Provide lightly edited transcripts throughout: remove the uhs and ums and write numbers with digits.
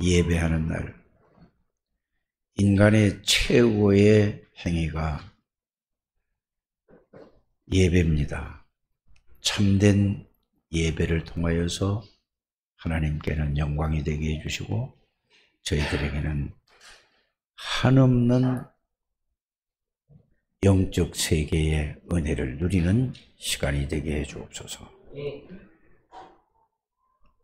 예배하는 날, 인간의 최고의 행위가 예배입니다. 참된 예배를 통하여서 하나님께는 영광이 되게 해주시고 저희들에게는 한없는 영적 세계의 은혜를 누리는 시간이 되게 해 주옵소서.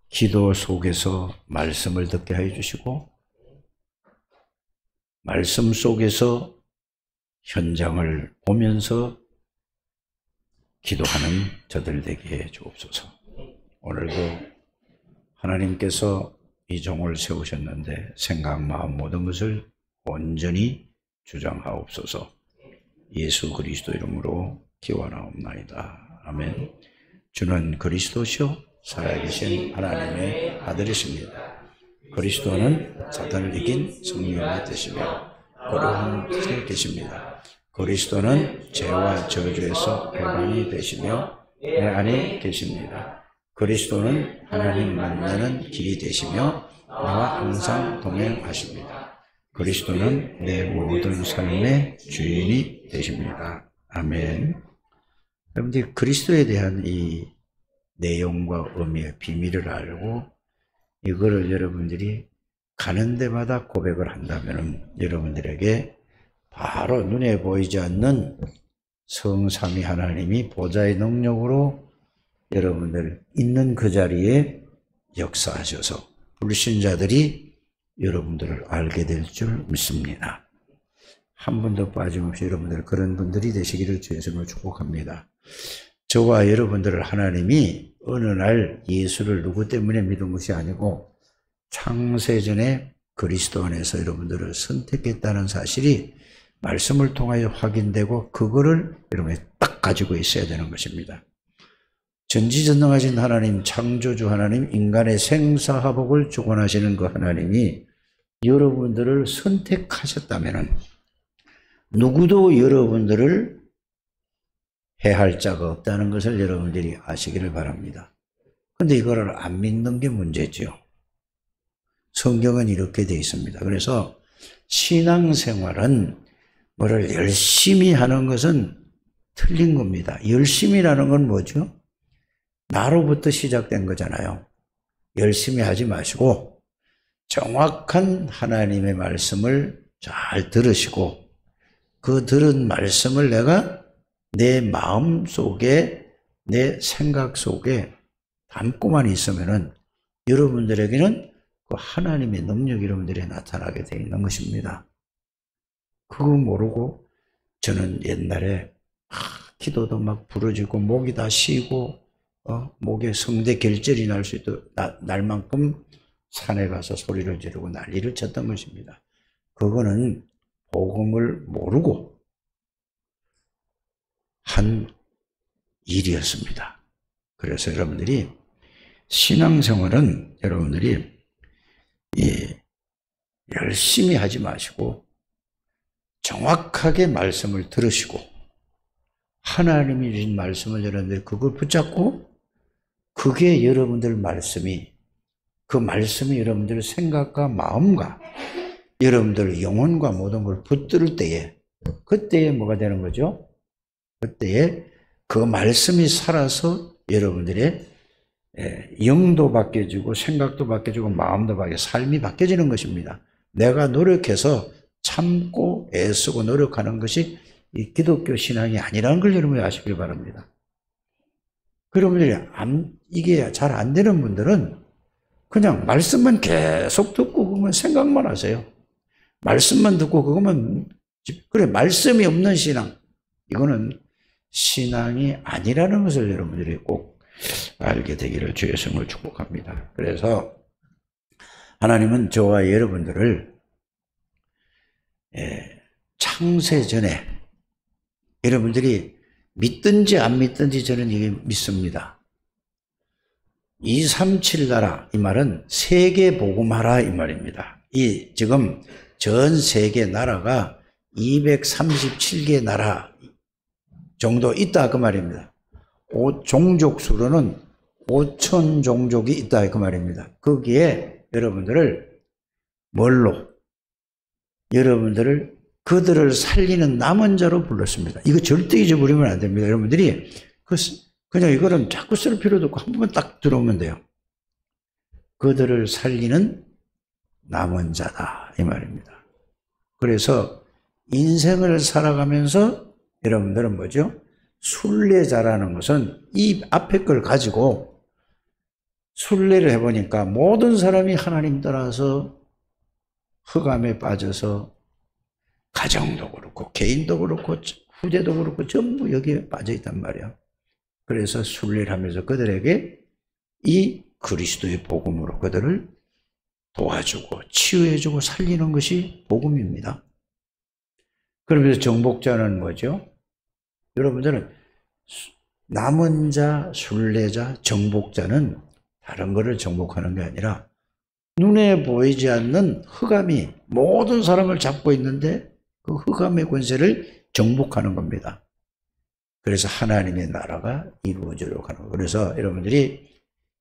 기도 속에서 말씀을 듣게 해 주시고 말씀 속에서 현장을 보면서 기도하는 저들 되게 해 주옵소서. 오늘도 하나님께서 이 종을 세우셨는데 생각, 마음 모든 것을 온전히 주장하옵소서. 예수 그리스도 이름으로 기원하옵나이다. 아멘. 주는 그리스도시요 살아계신 하나님의 아들이십니다. 그리스도는 사탄을 이긴 성령이 되시며 거룩한 뜻에 계십니다. 그리스도는 죄와 저주에서 해방이 되시며 내 안에 계십니다. 그리스도는 하나님 만나는 길이 되시며 나와 항상 동행하십니다. 그리스도는 내 모든 삶의 주인이 되십니다. 아멘. 여러분들 그리스도에 대한 이 내용과 의미의 비밀을 알고 이거를 여러분들이 가는 데마다 고백을 한다면 여러분들에게 바로 눈에 보이지 않는 성삼위 하나님이 보좌의 능력으로 여러분들 있는 그 자리에 역사하셔서 불신자들이 여러분들을 알게 될 줄 믿습니다. 한 분도 빠짐없이 여러분들 그런 분들이 되시기를 주의 이름으로 축복합니다. 저와 여러분들을 하나님이 어느 날 예수를 누구 때문에 믿은 것이 아니고 창세전에 그리스도 안에서 여러분들을 선택했다는 사실이 말씀을 통하여 확인되고 그거를 여러분이 딱 가지고 있어야 되는 것입니다. 전지전능하신 하나님, 창조주 하나님, 인간의 생사화복을 주관하시는 그 하나님이 여러분들을 선택하셨다면 누구도 여러분들을 해할 자가 없다는 것을 여러분들이 아시기를 바랍니다. 그런데 이거를 안 믿는 게 문제죠. 성경은 이렇게 되어 있습니다. 그래서 신앙생활은 뭐를 열심히 하는 것은 틀린 겁니다. 열심히라는 건 뭐죠? 나로부터 시작된 거잖아요. 열심히 하지 마시고 정확한 하나님의 말씀을 잘 들으시고 그 들은 말씀을 내가 내 마음 속에 내 생각 속에 담고만 있으면은 여러분들에게는 그 하나님의 능력이 여러분들에 나타나게 되어 있는 것입니다. 그거 모르고 저는 옛날에 기도도 막 부러지고 목이 다 쉬고 목에 성대 결절이 날 수 있도록 날 만큼 산에 가서 소리를 지르고 난리를 쳤던 것입니다. 그거는 복음을 모르고 한 일이었습니다. 그래서 여러분들이 신앙생활은 여러분들이 열심히 하지 마시고 정확하게 말씀을 들으시고 하나님이 주신 말씀을 여러분들이 그걸 붙잡고 그게 여러분들 말씀이 그 말씀이 여러분들 생각과 마음과 여러분들 영혼과 모든 걸 붙들 때에 그때에 뭐가 되는 거죠? 그때에 그 말씀이 살아서 여러분들의 영도 바뀌어지고 생각도 바뀌어지고 마음도 바뀌어 삶이 바뀌어지는 것입니다. 내가 노력해서 참고 애쓰고 노력하는 것이 이 기독교 신앙이 아니라는 걸 여러분이 아시길 바랍니다. 여러분들이 이게 잘 안 되는 분들은 그냥 말씀만 계속 듣고 그것만 생각만 하세요. 말씀만 듣고 그것만 그래 말씀이 없는 신앙 이거는 신앙이 아니라는 것을 여러분들이 꼭 알게 되기를 주의 성을 축복합니다. 그래서 하나님은 저와 여러분들을 창세전에 여러분들이 믿든지 안 믿든지 저는 이게 믿습니다. 237 나라 이 말은 세계 복음하라 이 말입니다. 이 지금 전 세계 나라가 237개 나라 정도 있다 그 말입니다. 종족 수로는 5,000 종족이 있다 그 말입니다. 거기에 여러분들을 뭘로? 여러분들을 그들을 살리는 남은 자로 불렀습니다. 이거 절대 잊어버리면 안 됩니다. 여러분들이 그냥 이거는 자꾸 쓸 필요도 없고 한 번만 딱 들어오면 돼요. 그들을 살리는 남은 자다 이 말입니다. 그래서 인생을 살아가면서 여러분들은 뭐죠? 순례자라는 것은 이 앞에 걸 가지고 순례를 해보니까 모든 사람이 하나님 따라서 흑암에 빠져서 가정도 그렇고 개인도 그렇고 후대도 그렇고 전부 여기에 빠져 있단 말이야. 그래서 순례를 하면서 그들에게 이 그리스도의 복음으로 그들을 도와주고 치유해주고 살리는 것이 복음입니다. 그러면서 정복자는 뭐죠? 여러분들은 남은 자, 순례자, 정복자는 다른 것을 정복하는 게 아니라 눈에 보이지 않는 흑암이 모든 사람을 잡고 있는데 그 흑암의 권세를 정복하는 겁니다. 그래서 하나님의 나라가 이루어지도록 하는 거예요. 그래서 여러분들이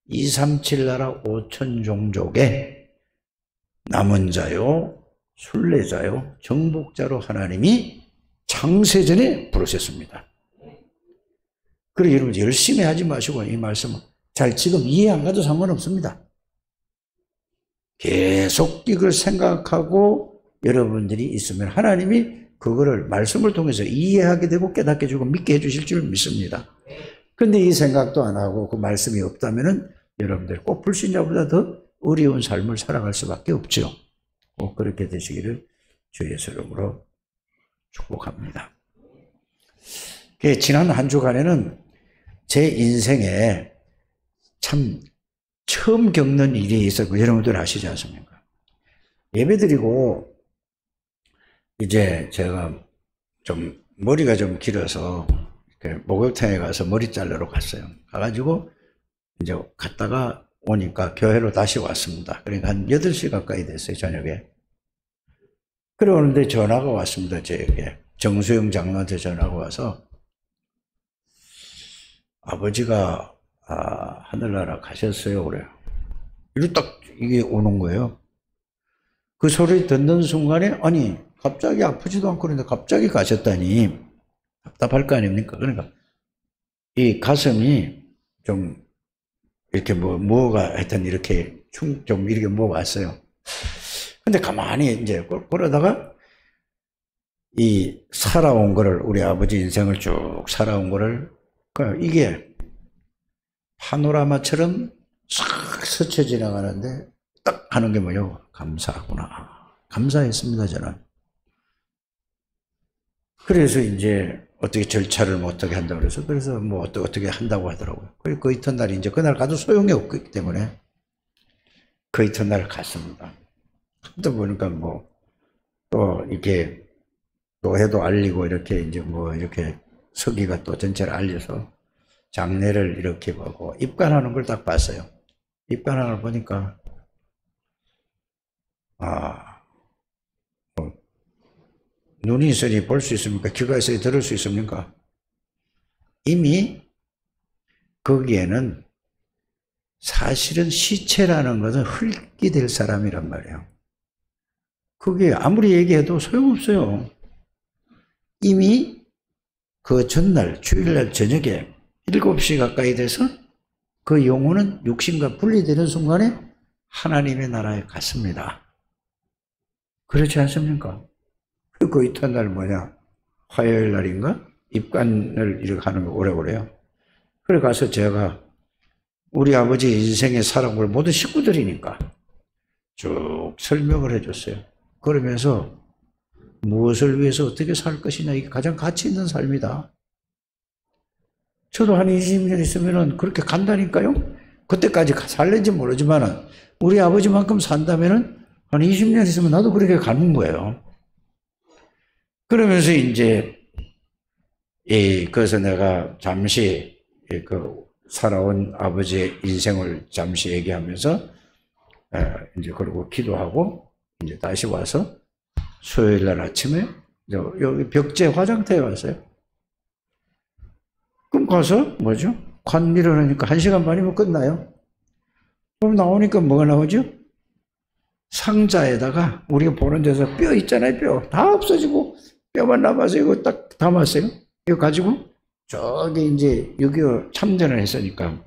237 나라 5천 종족의 남은 자요, 순례자요, 정복자로 하나님이 창세전에 부르셨습니다. 그리고 여러분 열심히 하지 마시고 이 말씀은 잘 지금 이해 안 가도 상관없습니다. 계속 이걸 생각하고 여러분들이 있으면 하나님이 그거를 말씀을 통해서 이해하게 되고 깨닫게 해주고 믿게 해주실 줄 믿습니다. 그런데 이 생각도 안 하고 그 말씀이 없다면은 여러분들 꼭 불신자보다 더 어려운 삶을 살아갈 수밖에 없죠. 꼭 그렇게 되시기를 주의 이름으로 축복합니다. 지난 한 주간에는 제 인생에 참 처음 겪는 일이 있었고 여러분들 아시지 않습니까? 예배드리고 이제 제가 좀 머리가 좀 길어서 목욕탕에 가서 머리 자르러 갔어요. 가가지고 이제 갔다가 오니까 교회로 다시 왔습니다. 그러니까 한 8시 가까이 됐어요, 저녁에. 그래 오는데 전화가 왔습니다, 저에게. 정수영 장로한테 전화가 와서 아버지가 하늘나라 가셨어요, 그래요. 이렇게 딱 이게 오는 거예요. 그 소리 듣는 순간에 아니 갑자기 아프지도 않고 그런데 갑자기 가셨다니 답답할 거 아닙니까? 그러니까 이 가슴이 좀 이렇게 뭐가 하여튼 이렇게 좀 이렇게 뭐가 왔어요. 근데 가만히 이제 그러다가 이 살아온 거를 우리 아버지 인생을 쭉 살아온 거를 이게 파노라마처럼 싹 스쳐 지나가는데 딱 하는 게 뭐예요? 감사하구나. 감사했습니다, 저는. 그래서 이제 어떻게 절차를 뭐 어떻게 한다고 그래서 뭐 어떻게 한다고 하더라고요. 그 이튿날 이제 그날 가도 소용이 없기 때문에 그 이튿날 갔습니다. 또 보니까 뭐 또 이렇게 교회도 알리고 이렇게 이제 뭐 이렇게 서기가 또 전체를 알려서 장례를 이렇게 보고 입관하는 걸 딱 봤어요. 입관하는 걸 보니까 눈이 있으니 볼 수 있습니까? 귀가 있으니 들을 수 있습니까? 이미 거기에는 사실은 시체라는 것은 흙이 될 사람이란 말이에요. 그게 아무리 얘기해도 소용없어요. 이미 그 전날 주일날 저녁에 7시 가까이 돼서 그 영혼은 육신과 분리되는 순간에 하나님의 나라에 갔습니다. 그렇지 않습니까? 그 이튿날 뭐냐? 화요일 날인가? 입관을 이렇게 하는 거 오래 그래요. 그래 가서 제가 우리 아버지 인생의 사랑을 모든 식구들이니까 쭉 설명을 해줬어요. 그러면서 무엇을 위해서 어떻게 살 것이냐, 이게 가장 가치 있는 삶이다. 저도 한 20년 있으면 그렇게 간다니까요. 그때까지 살는지 모르지만 우리 아버지만큼 산다면 한 20년 있으면 나도 그렇게 가는 거예요. 그러면서 이제 그래서 내가 잠시 그 살아온 아버지의 인생을 잠시 얘기하면서 이제 그러고 기도하고 이제 다시 와서 수요일 날 아침에 여기 벽제 화장터에 왔어요. 그럼 가서 뭐죠? 관 밀어넣으니까 1시간 반이면 끝나요. 그럼 나오니까 뭐가 나오죠? 상자에다가 우리가 보는 데서 뼈 있잖아요. 뼈 다 없어지고 뼈만 남아서 이거 딱 담았어요. 이거 가지고 저기 이제 6.25 참전을 했으니까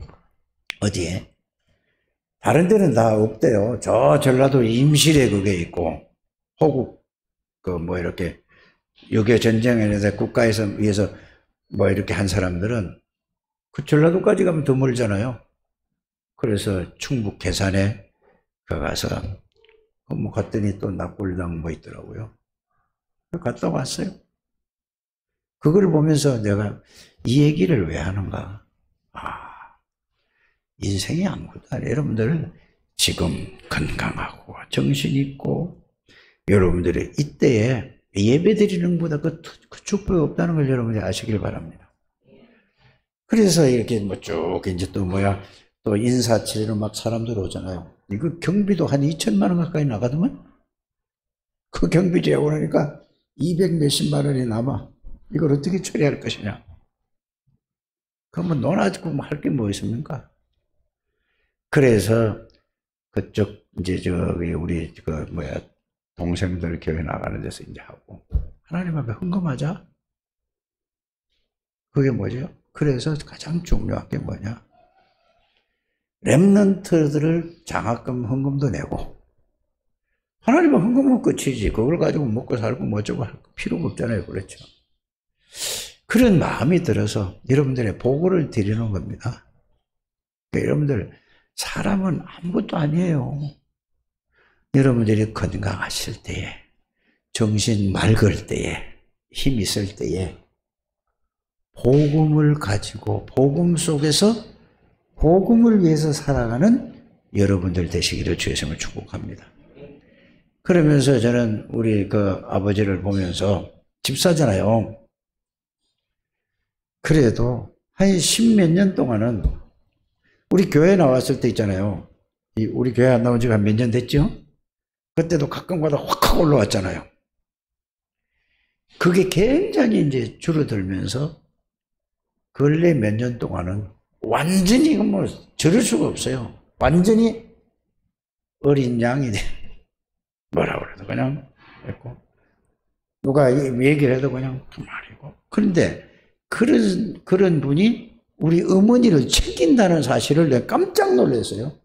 어디에? 다른 데는 다 없대요. 저 전라도 임실에 그게 있고, 호국 그 뭐 이렇게 6.25 전쟁에 국가에서 위해서 뭐 이렇게 한 사람들은 그 전라도까지 가면 더 멀잖아요. 그래서 충북 괴산에 가서 뭐 갔더니 또 납골당 뭐 있더라고요. 갔다 왔어요. 그걸 보면서 내가 이 얘기를 왜 하는가? 인생이 아무것도 아니에요. 여러분들 지금 건강하고 정신 있고 여러분들이 이때에 예배 드리는 것보다 그 축복이 없다는 걸 여러분들이 아시길 바랍니다. 그래서 이렇게 뭐 쭉 이제 또 뭐야 또 인사치레로 막 사람들 오잖아요. 이거 경비도 한 2천만 원 가까이 나가더만 그 경비 재고하니까 200 몇십만 원이 남아. 이걸 어떻게 처리할 것이냐. 그러면 논하고 할 게 뭐 있습니까? 그래서 그쪽 이제 저기 우리 그 뭐야 동생들 교회 나가는 데서 이제 하고 하나님 앞에 헌금하자. 그게 뭐죠? 그래서 가장 중요한 게 뭐냐? 렘넌트들을 장학금 헌금도 내고 하나님은 헌금은 끝이지. 그걸 가지고 먹고 살고 뭐 어쩌고 할 필요가 없잖아요. 그렇죠? 그런 마음이 들어서 여러분들의 보고를 드리는 겁니다. 그러니까 여러분들 사람은 아무것도 아니에요. 여러분들이 건강하실 때에 정신 맑을 때에 힘 있을 때에 복음을 가지고 복음 속에서 복음을 위해서 살아가는 여러분들 되시기를 주의 이름으로 축복합니다. 그러면서 저는 우리 그 아버지를 보면서 집사잖아요. 그래도 한 10몇 년 동안은 우리 교회 나왔을 때 있잖아요. 우리 교회 안 나온 지가 몇 년 됐죠? 그때도 가끔가다 확 올라왔잖아요. 그게 굉장히 이제 줄어들면서 근래 몇 년 동안은 완전히 뭐 저럴 수가 없어요. 완전히 어린 양이 뭐라 그래도 그냥 했고 누가 얘기를 해도 그냥 그 말이고. 그런데 그런 분이 우리 어머니를 챙긴다는 사실을 내가 깜짝 놀랐어요.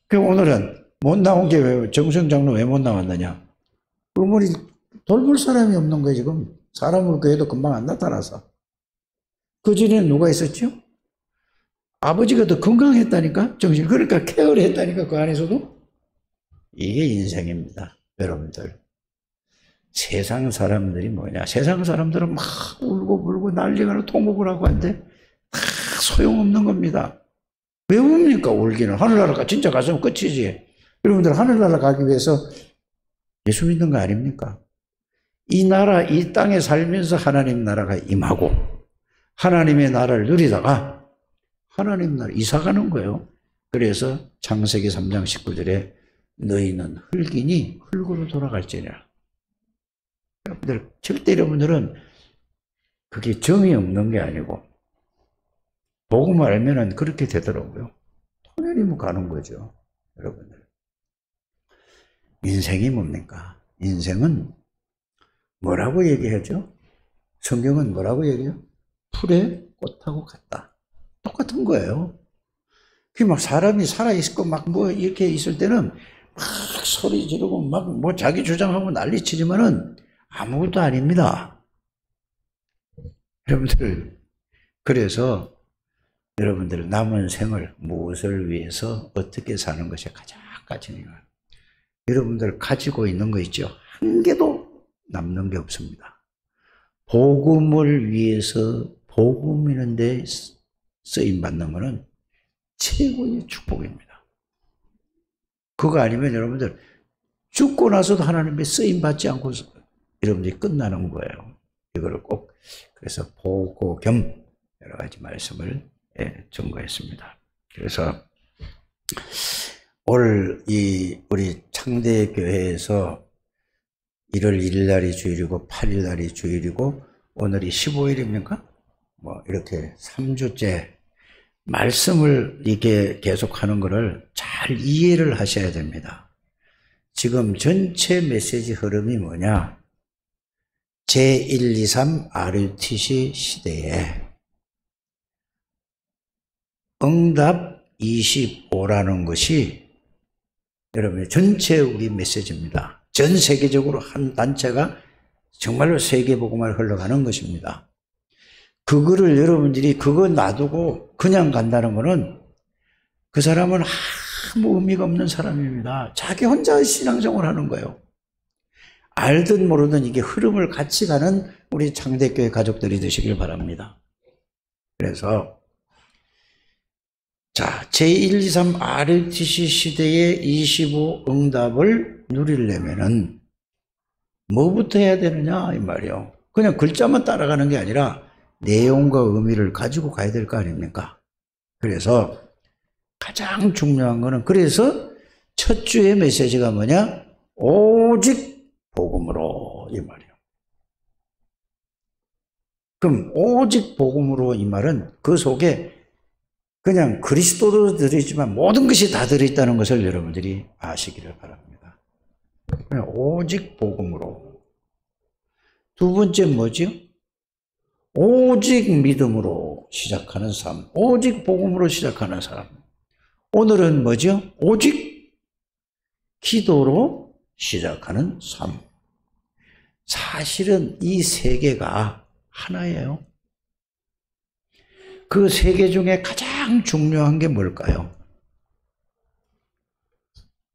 그 오늘은 못 나온 게 왜 정수영 장로 왜 못 나왔느냐? 어머니 돌볼 사람이 없는 거예요 지금. 사람을 그래도 금방 안 나타나서. 그 전에는 누가 있었죠? 아버지가 더 건강했다니까 정신. 그러니까 케어를 했다니까 그 안에서도. 이게 인생입니다. 여러분들. 세상 사람들이 뭐냐? 세상 사람들은 막 울고 불고 난리가 나고 통곡을 하고 하는데 다 소용없는 겁니다. 왜 웁니까? 울기는. 하늘나라 진짜 갔으면 끝이지. 여러분들 하늘나라 가기 위해서 예수 믿는 거 아닙니까? 이 나라, 이 땅에 살면서 하나님 나라가 임하고 하나님의 나라를 누리다가 하나님 나라 이사 가는 거예요. 그래서 창세기 3장 19절에 너희는 흙이니 흙으로 돌아갈지니라. 여러분들, 절대 여러분들은 그게 정이 없는 게 아니고 복음을 알면은 그렇게 되더라고요. 당연히 뭐 가는 거죠. 여러분들. 인생이 뭡니까? 인생은 뭐라고 얘기하죠? 성경은 뭐라고 얘기해요? 풀에 꽃하고 같다. 똑같은 거예요. 그 막 사람이 살아있고 막 뭐 이렇게 있을 때는 막 소리 지르고 막 뭐 자기 주장하고 난리 치지만은 아무것도 아닙니다. 여러분들, 그래서 여러분들 남은 생을 무엇을 위해서 어떻게 사는 것이 가장 가치니까 여러분들 가지고 있는 거 있죠? 한 개도 남는 게 없습니다. 복음을 위해서 복음이는 데 쓰임 받는 것은 최고의 축복입니다. 그거 아니면 여러분들 죽고 나서도 하나님의 쓰임 받지 않고 여러분들이 끝나는 거예요. 이거를 꼭 그래서 보고 겸 여러 가지 말씀을 증거했습니다. 그래서 오늘 우리 창대교회에서 1월 1일 날이 주일이고 8일 날이 주일이고 오늘이 15일입니까? 뭐 이렇게 3주째 말씀을 이렇게 계속하는 것을 잘 이해를 하셔야 됩니다. 지금 전체 메시지 흐름이 뭐냐? 제123 RUTC 시대에 응답 25라는 것이 여러분의 전체 우리 메시지입니다. 전 세계적으로 한 단체가 정말로 세계복음화를 흘러가는 것입니다. 그거를 여러분들이 그거 놔두고 그냥 간다는 것은 그 사람은 아무 의미가 없는 사람입니다. 자기 혼자 신앙생활을 하는 거예요. 알든 모르든 이게 흐름을 같이 가는 우리 창대교회 가족들이 되시길 바랍니다. 그래서 자, 제123 RUTC 시대의 25 응답을 누리려면은 뭐부터 해야 되느냐 이 말이에요. 그냥 글자만 따라가는 게 아니라 내용과 의미를 가지고 가야 될 거 아닙니까? 그래서 가장 중요한 거는 그래서 첫 주의 메시지가 뭐냐? 오직 복음으로 이 말이에요. 그럼 오직 복음으로 이 말은 그 속에 그냥 그리스도도 들어있지만 모든 것이 다 들어있다는 것을 여러분들이 아시기를 바랍니다. 그냥 오직 복음으로. 두 번째 뭐죠? 오직 믿음으로 시작하는 삶. 오직 복음으로 시작하는 삶. 오늘은 뭐죠? 오직 기도로 시작하는 삶. 사실은 이 세 개가 하나예요. 그 세 개 중에 가장 중요한 게 뭘까요?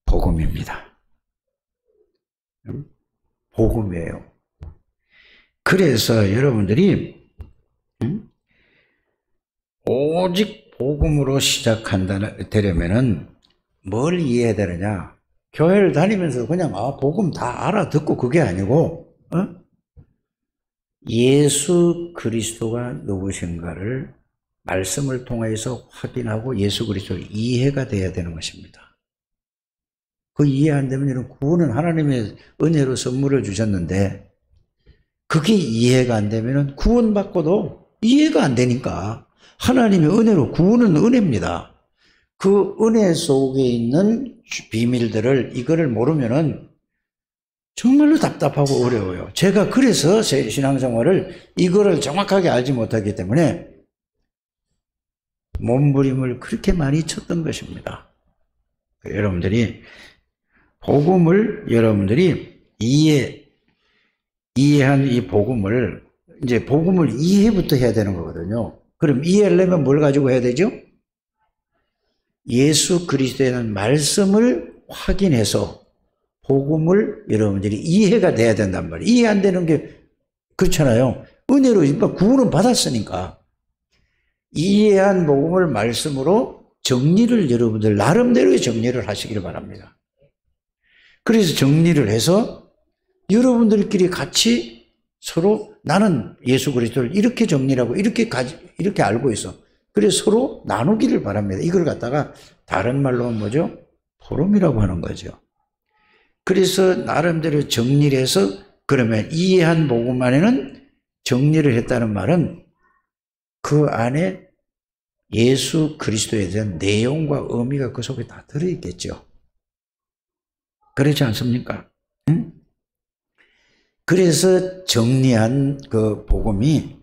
복음입니다. 복음이에요. 그래서 여러분들이 오직 복음으로 시작되려면은 뭘 이해해야 되느냐? 교회를 다니면서 그냥 복음 다 알아듣고 그게 아니고 예수 그리스도가 누구신가를 말씀을 통해서 확인하고 예수 그리스도의 이해가 돼야 되는 것입니다. 그 이해 안 되면 구원은 하나님의 은혜로 선물을 주셨는데 그게 이해가 안 되면 구원받고도 이해가 안 되니까 하나님의 은혜로 구원은 은혜입니다. 그 은혜 속에 있는 비밀들을 이거를 모르면은 정말로 답답하고 어려워요. 제가 그래서 제 신앙생활을 이거를 정확하게 알지 못하기 때문에 몸부림을 그렇게 많이 쳤던 것입니다. 여러분들이 복음을 여러분들이 이해한 이 복음을 이제 복음을 이해부터 해야 되는 거거든요. 그럼 이해하려면 뭘 가지고 해야 되죠? 예수 그리스도에 대한 말씀을 확인해서 복음을 여러분들이 이해가 돼야 된단 말이에요. 이해 안 되는 게 그렇잖아요. 은혜로 구원은 받았으니까. 이해한 복음을 말씀으로 정리를 여러분들 나름대로의 정리를 하시기를 바랍니다. 그래서 정리를 해서 여러분들끼리 같이 서로 나는 예수 그리스도를 이렇게 정리하고 이렇게 알고 있어. 그래서 서로 나누기를 바랍니다. 이걸 갖다가 다른 말로 하면 뭐죠? 포럼이라고 하는 거죠. 그래서 나름대로 정리를 해서 그러면 이해한 복음 안에는 정리를 했다는 말은 그 안에 예수 그리스도에 대한 내용과 의미가 그 속에 다 들어있겠죠. 그렇지 않습니까? 응? 그래서 정리한 그 복음이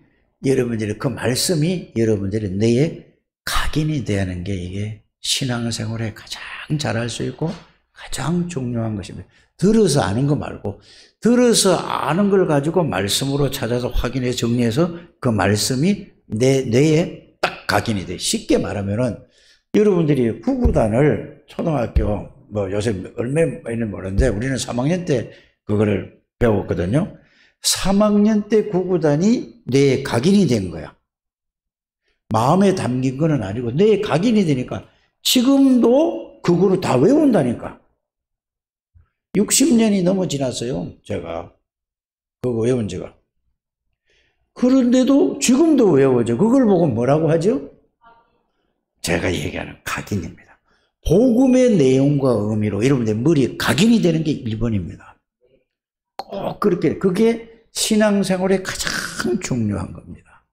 여러분들이 그 말씀이 여러분들의 뇌에 각인이 되어야 하는 게 이게 신앙생활에 가장 잘할 수 있고 가장 중요한 것입니다. 들어서 아는 거 말고 들어서 아는 걸 가지고 말씀으로 찾아서 확인해 정리해서 그 말씀이 내 뇌에 딱 각인이 돼. 쉽게 말하면은 여러분들이 구구단을 초등학교 요새 얼마나 모르는데 우리는 3학년 때 그거를 배웠거든요. 3학년 때 구구단이 뇌에 각인이 된 거야. 마음에 담긴 건 아니고 뇌에 각인이 되니까 지금도 그거를 다 외운다니까. 60년이 넘어 지났어요. 제가 그거 외운 지가. 그런데도 지금도 외워져. 그걸 보고 뭐라고 하죠? 제가 얘기하는 각인입니다. 복음의 내용과 의미로 여러분들 머리에 각인이 되는 게 1번입니다. 꼭 그렇게 그게 신앙생활에 가장 중요한 겁니다.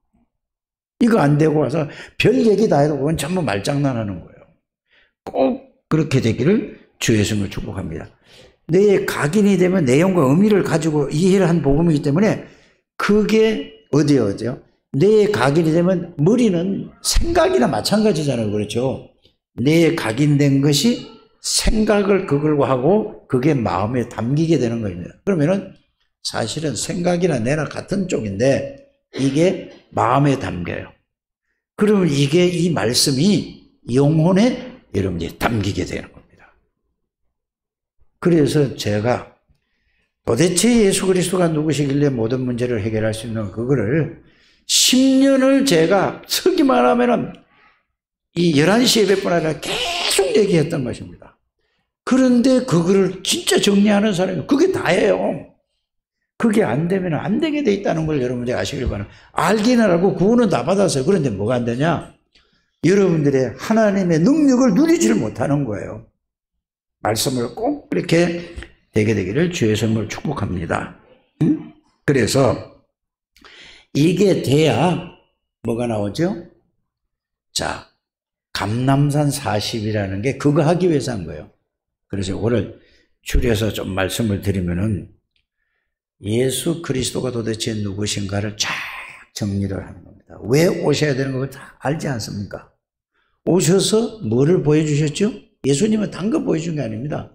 이거 안 되고 와서 별 얘기 다 해도 그건 전부 말장난하는 거예요. 꼭 그렇게 되기를 주 예수님을 축복합니다. 내 각인이 되면 내용과 의미를 가지고 이해를 한 복음이기 때문에 그게 어디요? 내 각인이 되면 머리는 생각이나 마찬가지잖아요. 그렇죠? 내 각인된 것이 생각을 그걸로 하고 그게 마음에 담기게 되는 겁니다. 그러면은 사실은 생각이나 내나 같은 쪽인데 이게 마음에 담겨요. 그러면 이게 이 말씀이 영혼에 여러분들이 담기게 되는 겁니다. 그래서 제가 도대체 예수 그리스도가 누구시길래 모든 문제를 해결할 수 있는 그거를 10년을 제가 서기만 하면은 이 11시 예배뿐 아니라 계속 얘기했던 것입니다. 그런데 그거를 진짜 정리하는 사람이 그게 다예요. 그게 안 되면 안 되게 돼 있다는 걸 여러분들이 아시길 바랍니다. 알기는 알고 구원은 다 받았어요. 그런데 뭐가 안 되냐? 여러분들의 하나님의 능력을 누리지를 못하는 거예요. 말씀을 꼭 그렇게 되게 되기를 주의 선물 축복합니다. 그래서 이게 돼야 뭐가 나오죠? 자, 감람산 40이라는 게 그거 하기 위해서 한 거예요. 그래서 오늘 줄여서 좀 말씀을 드리면은 예수 그리스도가 도대체 누구신가를 쫙 정리를 하는 겁니다. 왜 오셔야 되는 걸 다 알지 않습니까? 오셔서 뭐를 보여주셨죠? 예수님은 단 거 보여준 게 아닙니다.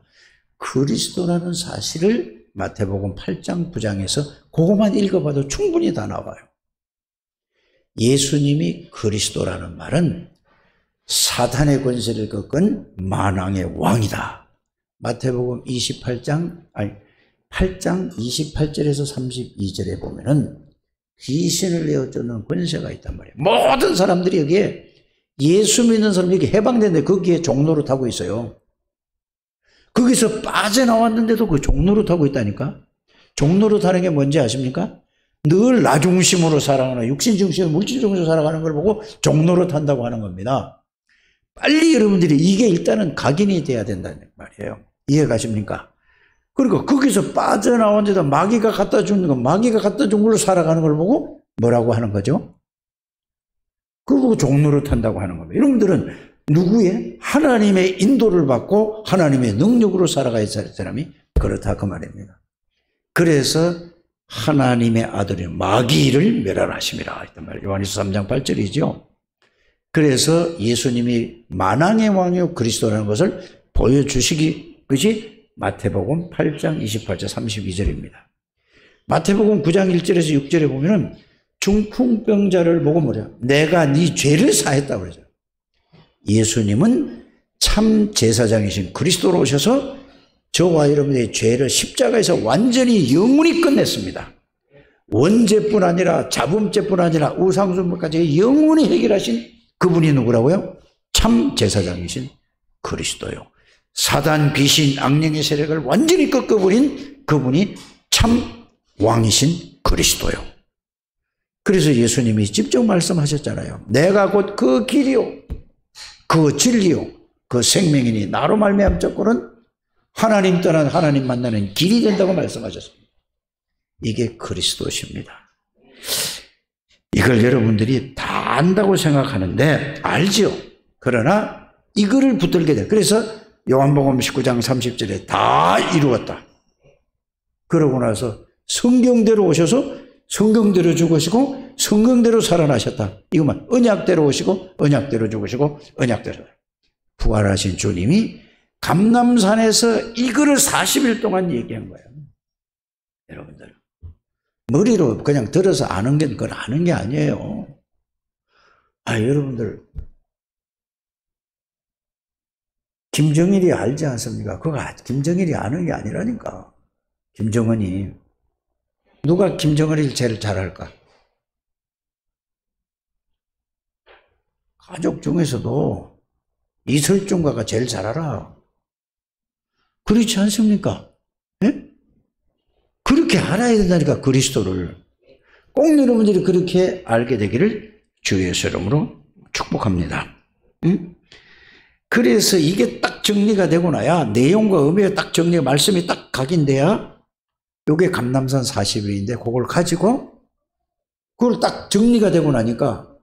그리스도라는 사실을 마태복음 8장 9장에서 그것만 읽어봐도 충분히 다 나와요. 예수님이 그리스도라는 말은 사탄의 권세를 꺾은 만왕의 왕이다. 마태복음 8장 28절에서 32절에 보면은 귀신을 내어쫓는 권세가 있단 말이에요. 모든 사람들이 여기에 예수 믿는 사람이 여기 해방됐는데 거기에 종로를 타고 있어요. 거기서 빠져나왔는데도 그 종로를 타고 있다니까. 종로를 타는 게 뭔지 아십니까? 늘 나 중심으로 살아가는, 육신 중심으로 물질 중심으로 살아가는 걸 보고 종로를 탄다고 하는 겁니다. 빨리 여러분들이 이게 일단은 각인이 돼야 된다는 말이에요. 이해 가십니까? 그리고 거기서 빠져나온 데다 마귀가 갖다 주는 거, 마귀가 갖다 준 걸로 살아가는 걸 보고 뭐라고 하는 거죠? 그걸 보고 종로를 탄다고 하는 겁니다. 여러분들은 누구의? 하나님의 인도를 받고 하나님의 능력으로 살아가야 할 사람이 그렇다 그 말입니다. 그래서 하나님의 아들인 마귀를 멸하심이라 했단 말이에요. 요한일서 3장 8절이죠. 그래서 예수님이 만왕의 왕이요 그리스도라는 것을 보여주시기 것이 마태복음 8장 28절 32절입니다. 마태복음 9장 1절에서 6절에 보면은 중풍병자를 보고 뭐래요? 내가 네 죄를 사했다고 그러죠. 예수님은 참 제사장이신 그리스도로 오셔서 저와 여러분의 죄를 십자가에서 완전히 영원히 끝냈습니다. 원죄뿐 아니라 자범죄뿐 아니라 우상숭배까지 영원히 해결하신 그분이 누구라고요? 참 제사장이신 그리스도요. 사단, 귀신, 악령의 세력을 완전히 꺾어버린 그분이 참 왕이신 그리스도요. 그래서 예수님이 직접 말씀하셨잖아요. 내가 곧 그 길이요, 그 진리요, 그 생명이니 나로 말미암 자고는 하나님 떠난 하나님 만나는 길이 된다고 말씀하셨습니다. 이게 그리스도십니다. 이걸 여러분들이 다 안다고 생각하는데 알지요. 그러나 이거를 붙들게 돼. 그래서 요한복음 19장 30절에 다 이루었다. 그러고 나서 성경대로 오셔서 성경대로 죽으시고 성경대로 살아나셨다. 이것만 언약대로 오시고 언약대로 죽으시고 언약대로 부활하신 주님이 감람산에서 이거를 40일 동안 얘기한 거예요. 여러분들 머리로 그냥 들어서 아는 게 그건 아는 게 아니에요. 여러분들 김정일이 알지 않습니까? 그거 김정일이 아는 게 아니라니까. 김정은이 누가 김정은을 제일 잘 알까? 가족 중에서도 이설중가가 제일 잘 알아. 그렇지 않습니까? 예? 그렇게 알아야 된다니까. 그리스도를 꼭 여러분들이 그렇게 알게 되기를 주 예수 이름으로 축복합니다. 응? 그래서 이게 딱 정리가 되고 나야 내용과 의미가 딱 정리가 말씀이 딱 각인돼야 이게 감람산 40일인데 그걸 가지고 그걸 딱 정리가 되고 나니까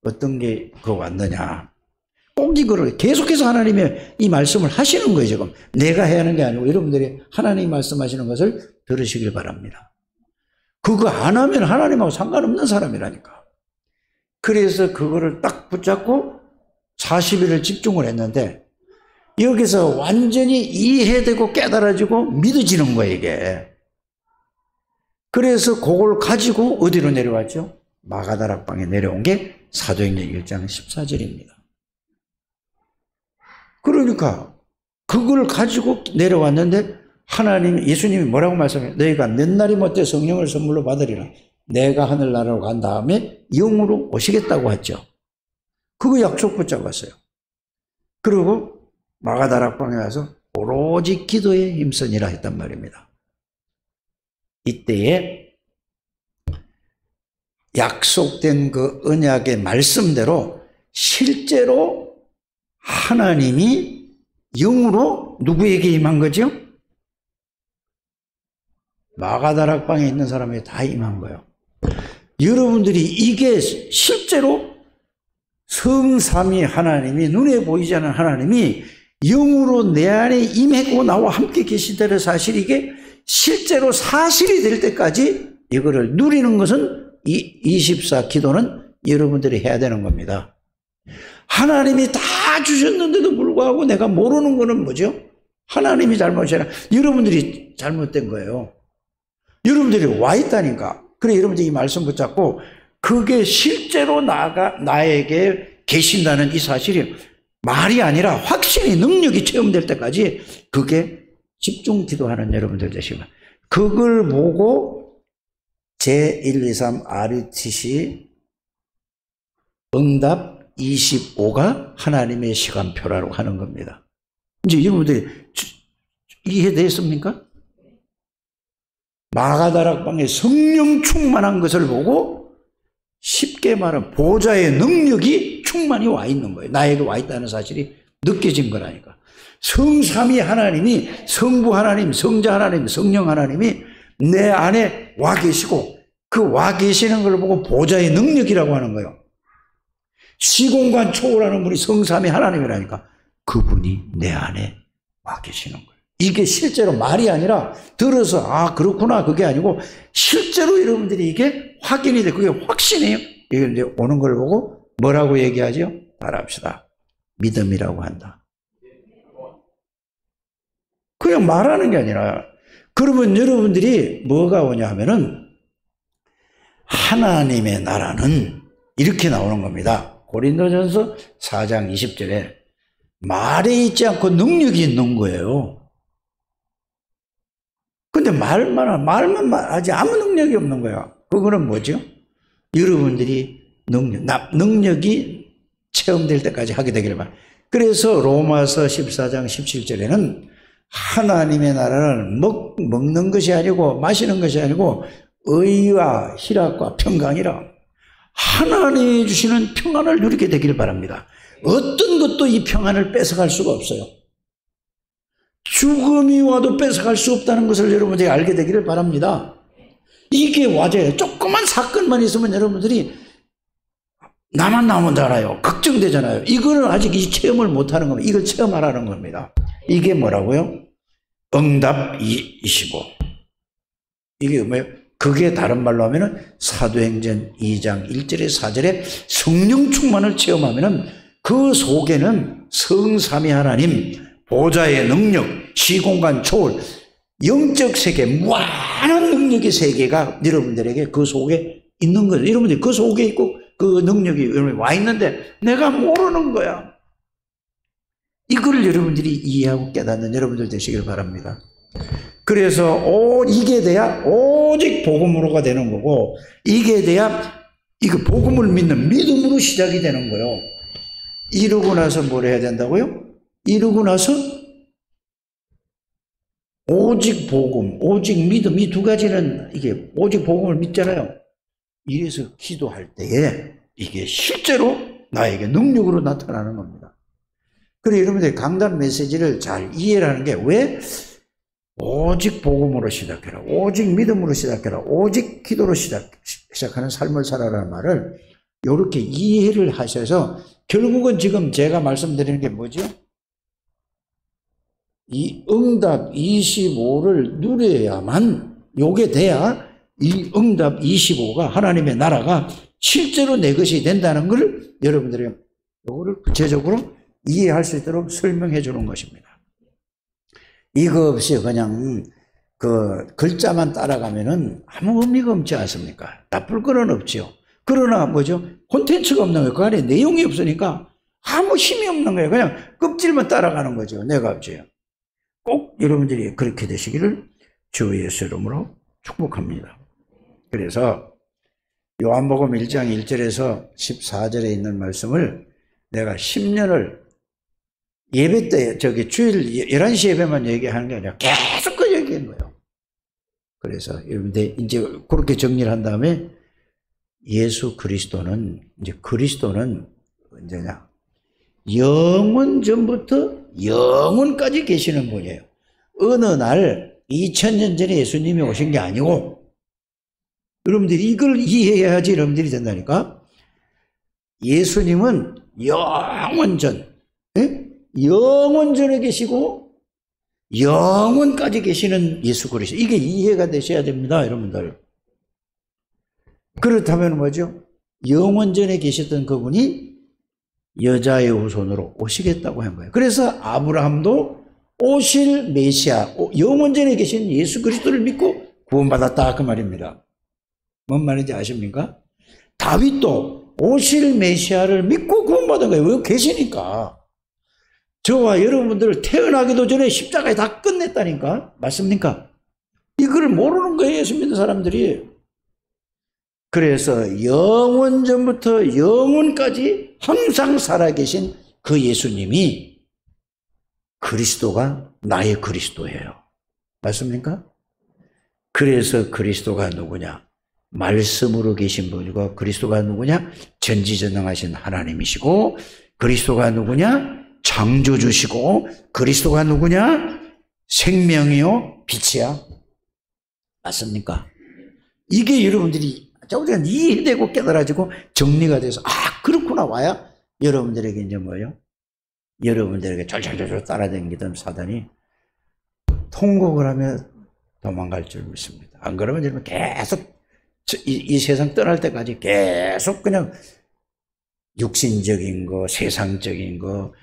어떤 게 왔느냐. 꼭 이거를 계속해서 하나님의 이 말씀을 하시는 거예요, 지금. 내가 해야 하는 게 아니고 여러분들이 하나님이 말씀하시는 것을 들으시길 바랍니다. 그거 안 하면 하나님하고 상관없는 사람이라니까. 그래서 그거를 딱 붙잡고 40일을 집중을 했는데 여기서 완전히 이해되고 깨달아지고 믿어지는 거예요, 이게. 그래서 그걸 가지고 어디로 내려왔죠? 마가다락방에 내려온 게 사도행전 1장 14절입니다. 그러니까 그걸 가지고 내려왔는데 하나님, 예수님이 뭐라고 말씀해요? 너희가 몇 날이 못해 성령을 선물로 받으리라. 내가 하늘나라로 간 다음에 영으로 오시겠다고 했죠. 그거 약속 붙잡았어요. 그리고 마가다락방에 와서 오로지 기도에 힘쓰니라 했단 말입니다. 이때에 약속된 그 언약의 말씀대로 실제로 하나님이 영으로 누구에게 임한 거죠? 마가다락방에 있는 사람에게 다 임한 거예요. 여러분들이 이게 실제로 성삼위 하나님이, 눈에 보이지 않는 하나님이 영으로 내 안에 임했고 나와 함께 계시다는 사실, 이게 실제로 사실이 될 때까지 이거를 누리는 것은 이 24 기도는 여러분들이 해야 되는 겁니다. 하나님이 다 주셨는데도 불구하고 내가 모르는 거는 뭐죠? 하나님이 잘못이 아니라 여러분들이 잘못된 거예요. 여러분들이 와 있다니까. 그래, 여러분들이 이 말씀 붙잡고 그게 실제로 나에게 계신다는 이 사실이 말이 아니라 확신이, 능력이 체험될 때까지 그게 집중 기도하는 여러분들 되시면, 그걸 보고 제123 RUTC 응답 25가 하나님의 시간표라고 하는 겁니다. 이제 여러분들이 이해됐습니까? 마가다락방에 성령 충만한 것을 보고 쉽게 말하면 보좌의 능력이 충만히 와 있는 거예요. 나에게 와 있다는 사실이 느껴진 거라니까. 성삼위 하나님이, 성부 하나님, 성자 하나님, 성령 하나님이 내 안에 와 계시고 그 와 계시는 걸 보고 보좌의 능력이라고 하는 거예요. 시공간 초월하는 분이 성삼위 하나님이라니까. 그분이 내 안에 와 계시는 거예요. 이게 실제로 말이 아니라 들어서 아 그렇구나 그게 아니고 실제로 여러분들이 이게 확인이 돼. 그게 확신이에요. 이게 이제 오는 걸 보고 뭐라고 얘기하죠? 따라합시다. 믿음이라고 한다. 그냥 말하는 게 아니라, 그러면 여러분들이 뭐가 오냐 하면은 하나님의 나라는 이렇게 나오는 겁니다. 고린도전서 4장 20절에 말에 있지 않고 능력이 있는 거예요. 근데 말만 하지 아무 능력이 없는 거야. 그거는 뭐죠? 여러분들이 능력이 체험될 때까지 하게 되기를 바랍니다. 그래서 로마서 14장 17절에는 하나님의 나라는 먹는 것이 아니고 마시는 것이 아니고 의와 희락과 평강이라, 하나님이 주시는 평안을 누리게 되기를 바랍니다. 어떤 것도 이 평안을 뺏어갈 수가 없어요. 죽음이 와도 뺏어갈 수 없다는 것을 여러분들이 알게 되기를 바랍니다. 이게 와줘요. 조그만 사건만 있으면 여러분들이 나만 나오면 알아요. 걱정되잖아요. 이거는 아직 이 체험을 못하는 겁니다. 이걸 체험하라는 겁니다. 이게 뭐라고요? 응답 25. 이게 뭐예요? 그게 다른 말로 하면은 사도행전 2장 1절에 4절에 성령 충만을 체험하면은 그 속에는 성삼위 하나님, 보좌의 능력, 시공간 초월, 영적 세계, 무한한 능력의 세계가 여러분들에게 그 속에 있는 거예요. 여러분들이 그 속에 있고 그 능력이 와 있는데 내가 모르는 거야. 이걸 여러분들이 이해하고 깨닫는 여러분들 되시길 바랍니다. 그래서 이게 돼야 오직 복음으로가 되는 거고, 이게 돼야 이거 복음을 믿는 믿음으로 시작이 되는 거예요. 이러고 나서 뭘 해야 된다고요? 이러고 나서 오직 복음, 오직 믿음, 이 두 가지는, 이게 오직 복음을 믿잖아요. 이래서 기도할 때에 이게 실제로 나에게 능력으로 나타나는 겁니다. 그래서 여러분들이 강단 메시지를 잘 이해하는 게, 왜 오직 복음으로 시작해라, 오직 믿음으로 시작해라, 오직 기도로 시작하는 삶을 살아라는 말을 이렇게 이해를 하셔서 결국은 지금 제가 말씀드리는 게 뭐죠? 이 응답 25를 누려야만 요게 돼야 이 응답 25가 하나님의 나라가 실제로 내 것이 된다는 걸 여러분들이 요거를 구체적으로 이해할 수 있도록 설명해 주는 것입니다. 이거 없이 그냥 그 글자만 따라가면은 아무 의미가 없지 않습니까? 나쁠 거는 없죠. 그러나 뭐죠? 콘텐츠가 없는 거예요. 그 안에 내용이 없으니까 아무 힘이 없는 거예요. 그냥 껍질만 따라가는 거죠. 내가 없죠. 꼭 여러분들이 그렇게 되시기를 주 예수 이름으로 축복합니다. 그래서 요한복음 1장 1절에서 14절에 있는 말씀을 내가 10년을 예배 때 주일 11시 예배만 얘기하는 게 아니라 계속 그 얘기한 거예요. 그래서 여러분들 이제 그렇게 정리를 한 다음에 예수 그리스도는 언제냐? 영원 전부터 영원까지 계시는 분이에요. 어느 날 2000년 전에 예수님이 오신 게 아니고, 여러분들이 이걸 이해해야지 여러분들이 된다니까. 예수님은 영원전, 영원전에 계시고 영원까지 계시는 예수 그리스도. 이게 이해가 되셔야 됩니다, 여러분들. 그렇다면 뭐죠? 영원전에 계셨던 그분이 여자의 후손으로 오시겠다고 한 거예요. 그래서 아브라함도 오실 메시아, 영원전에 계신 예수 그리스도를 믿고 구원받았다, 그 말입니다. 뭔 말인지 아십니까? 다윗도 오실 메시아를 믿고 구원받은 거예요. 왜? 계시니까. 저와 여러분들 태어나기도 전에 십자가에 다 끝냈다니까. 맞습니까? 이걸 모르는 거예요, 예수 믿는 사람들이. 그래서 영원 전부터 영원까지 항상 살아계신 그 예수님이 그리스도가 나의 그리스도예요. 맞습니까? 그래서 그리스도가 누구냐? 말씀으로 계신 분이고, 그리스도가 누구냐? 전지전능하신 하나님이시고, 그리스도가 누구냐? 창조주시고, 그리스도가 누구냐? 생명이요 빛이야. 맞습니까? 이게 여러분들이 우리가 이해되고 깨달아지고 정리가 돼서 그렇구나 와야 여러분들에게 이제 뭐예요? 여러분들에게 쫄쫄쫄 따라다니던 사단이 통곡을 하며 도망갈 줄 믿습니다. 안 그러면 여러분 계속 이 세상 떠날 때까지 계속 그냥 육신적인 거, 세상적인 거,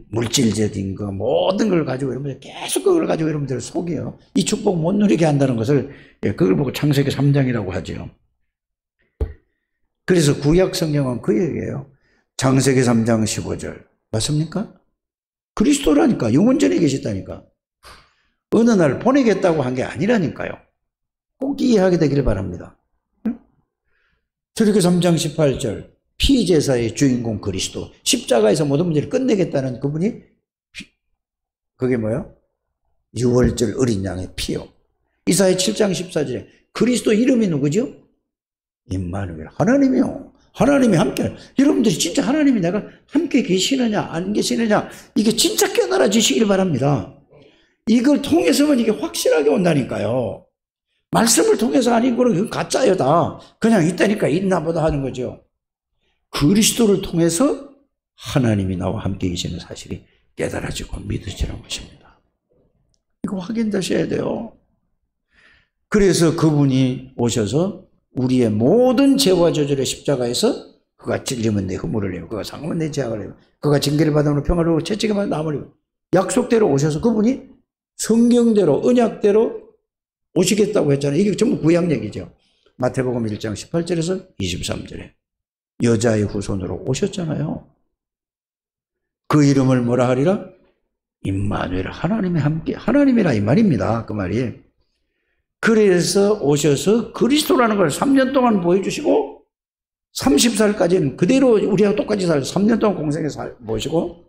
물질적인 거, 모든 걸 가지고 여러분들 계속 그걸 가지고 여러분들을 속여요. 이 축복 못 누리게 한다는 것을, 그걸 보고 창세기 3장이라고 하죠. 그래서 구약 성경은 그 얘기예요. 창세기 3장 15절. 맞습니까? 그리스도라니까. 영원전에 계셨다니까. 어느 날 보내겠다고 한 게 아니라니까요. 꼭 이해하게 되기를 바랍니다. 출애굽기 3장 18절. 피제사의 주인공 그리스도. 십자가에서 모든 문제를 끝내겠다는 그분이, 그게 뭐예요? 유월절 어린 양의 피요. 이사야 7장 14절에 그리스도 이름이 누구죠? 임마누엘. 하나님이요. 하나님이 함께. 여러분들이 진짜 하나님이 내가 함께 계시느냐 안 계시느냐, 이게 진짜 깨달아지시길 바랍니다. 이걸 통해서만 이게 확실하게 온다니까요. 말씀을 통해서 아닌 거는 가짜예요. 다 그냥 있다니까 있나 보다 하는 거죠. 그리스도를 통해서 하나님이 나와 함께 계시는 사실이 깨달아지고 믿어지는 것입니다. 이거 확인되셔야 돼요. 그래서 그분이 오셔서 우리의 모든 죄와 저절의 십자가에서 그가 찔리면 내 허물을 내고, 그가 상하면 내 죄악을 내고, 그가 징계를 받으면 평화를 얻고 채찍을 받으면 나무를 내고, 약속대로 오셔서 그분이 성경대로 언약대로 오시겠다고 했잖아요. 이게 전부 구약 얘기죠. 마태복음 1장 18절에서 23절에 여자의 후손으로 오셨잖아요. 그 이름을 뭐라 하리라? 임마누엘. 하나님이 함께, 하나님이라 이 말입니다. 그 말이. 그래서 오셔서 그리스도라는 걸 3년 동안 보여주시고, 30살까지는 그대로 우리하고 똑같이 3년 동안 공생에 모시고,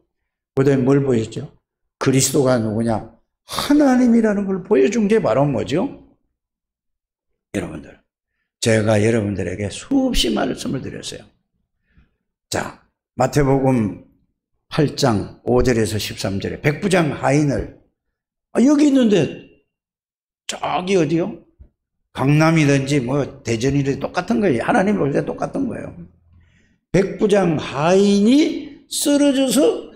그 다음에 뭘 보였죠? 그리스도가 누구냐? 하나님이라는 걸 보여준 게 바로 뭐죠? 여러분들, 제가 여러분들에게 수없이 말씀을 드렸어요. 자, 마태복음 8장 5절에서 13절에 백부장 하인을, 여기 있는데 저기 어디요? 강남이든지 뭐 대전이든지 똑같은 거예요. 하나님 볼 때 똑같은 거예요. 백부장 하인이 쓰러져서